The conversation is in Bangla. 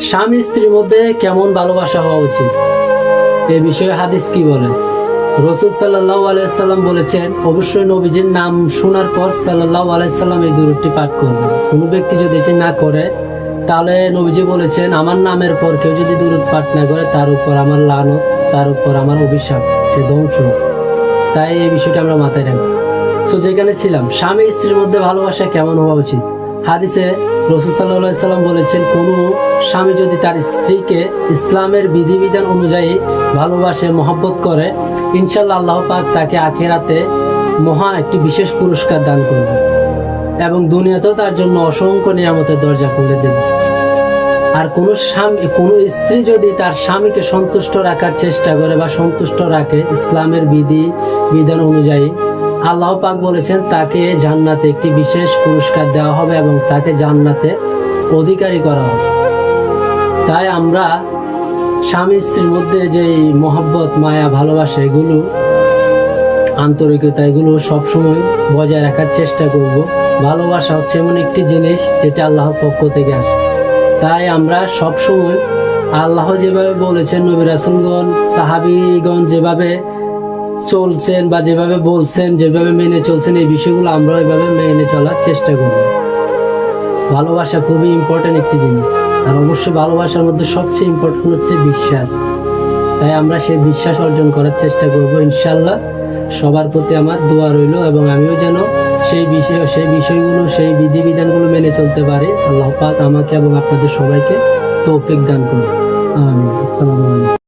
স্বামী স্ত্রীর মধ্যে কেমন ভালোবাসা হওয়া উচিত এ বিষয়ে হাদিস কি বলে? রাসূল সাল্লাল্লাহু আলাইহি সাল্লাম বলেছেন, অবশ্যই নবীজির নাম শোনার পর সাল্লাল্লাহু আলাইহি সাল্লাম এই দুরূদটি পাঠ করবে। কোনো ব্যক্তি যদি এটি না করে তাহলে নবীজি বলেছেন, আমার নামের পর কেউ যদি দুরূদ পাঠ না করে তার উপর আমার লানত, তার উপর আমার অভিশাপ, সে ধ্বংস। তাই এই বিষয়টা আমরা মাথায় রাখবো। তো যেখানে ছিলাম, স্বামী স্ত্রীর মধ্যে ভালোবাসা কেমন হওয়া উচিত? হাদিসে রাসূল সাল্লাল্লাহু আলাইহি সাল্লাম বলেছেন, কোন স্বামী যদি তার স্ত্রীকে ইসলামের বিধিবিধান অনুযায়ী ভালোবাসে, মহব্বত করে, ইনশাআল্লাহ আল্লাহ পাক তাকে আখিরাতে মহা একটি বিশেষ পুরস্কার দান করবে এবং দুনিয়াতেও তার জন্য অসংখ্য নিয়ামতের দরজা খুলে দেবে। আর কোন স্ত্রী যদি তার স্বামীকে সন্তুষ্ট রাখার চেষ্টা করে বা সন্তুষ্ট রাখে ইসলামের বিধান অনুযায়ী, আল্লাহ পাক বলেছেন তাকে জান্নাতে একটি বিশেষ পুরস্কার দেওয়া হবে এবং তাকে জান্নাতে অধিকারী করা হবে। তাই আমরা স্বামী স্ত্রীর মধ্যে যে মহব্বত, মায়া, ভালোবাসা, এগুলো আন্তরিকতা, এগুলো সবসময় বজায় রাখার চেষ্টা করব। ভালোবাসা হচ্ছে এমন একটি জিনিস যেটা আল্লাহর পক্ষ থেকে আসে। তাই আমরা সবসময় আল্লাহ যেভাবে বলেছেন, নবী রাসূলগণ, সাহাবীগণ যেভাবে চলছেন বা যেভাবে বলছেন, যেভাবে মেনে চলছেন, এই বিষয়গুলো আমরা ওইভাবে মেনে চলার চেষ্টা করব। ভালোবাসা খুবই ইম্পর্টেন্ট একটি জিনিস, আর অবশ্যই ভালোবাসার মধ্যে সবচেয়ে ইম্পর্টেন্ট হচ্ছে বিশ্বাস। তাই আমরা সেই বিশ্বাস অর্জন করার চেষ্টা করব ইনশাআল্লাহ। সবার প্রতি আমার দোয়া রইল এবং আমিও যেন সেই বিষয়গুলো, সেই বিধিবিধানগুলো মেনে চলতে পারি। আল্লাহ পাক আমাকে এবং আপনাদের সবাইকে তৌফিক দান করুন। আমিন। আসসালামু আলাইকুম।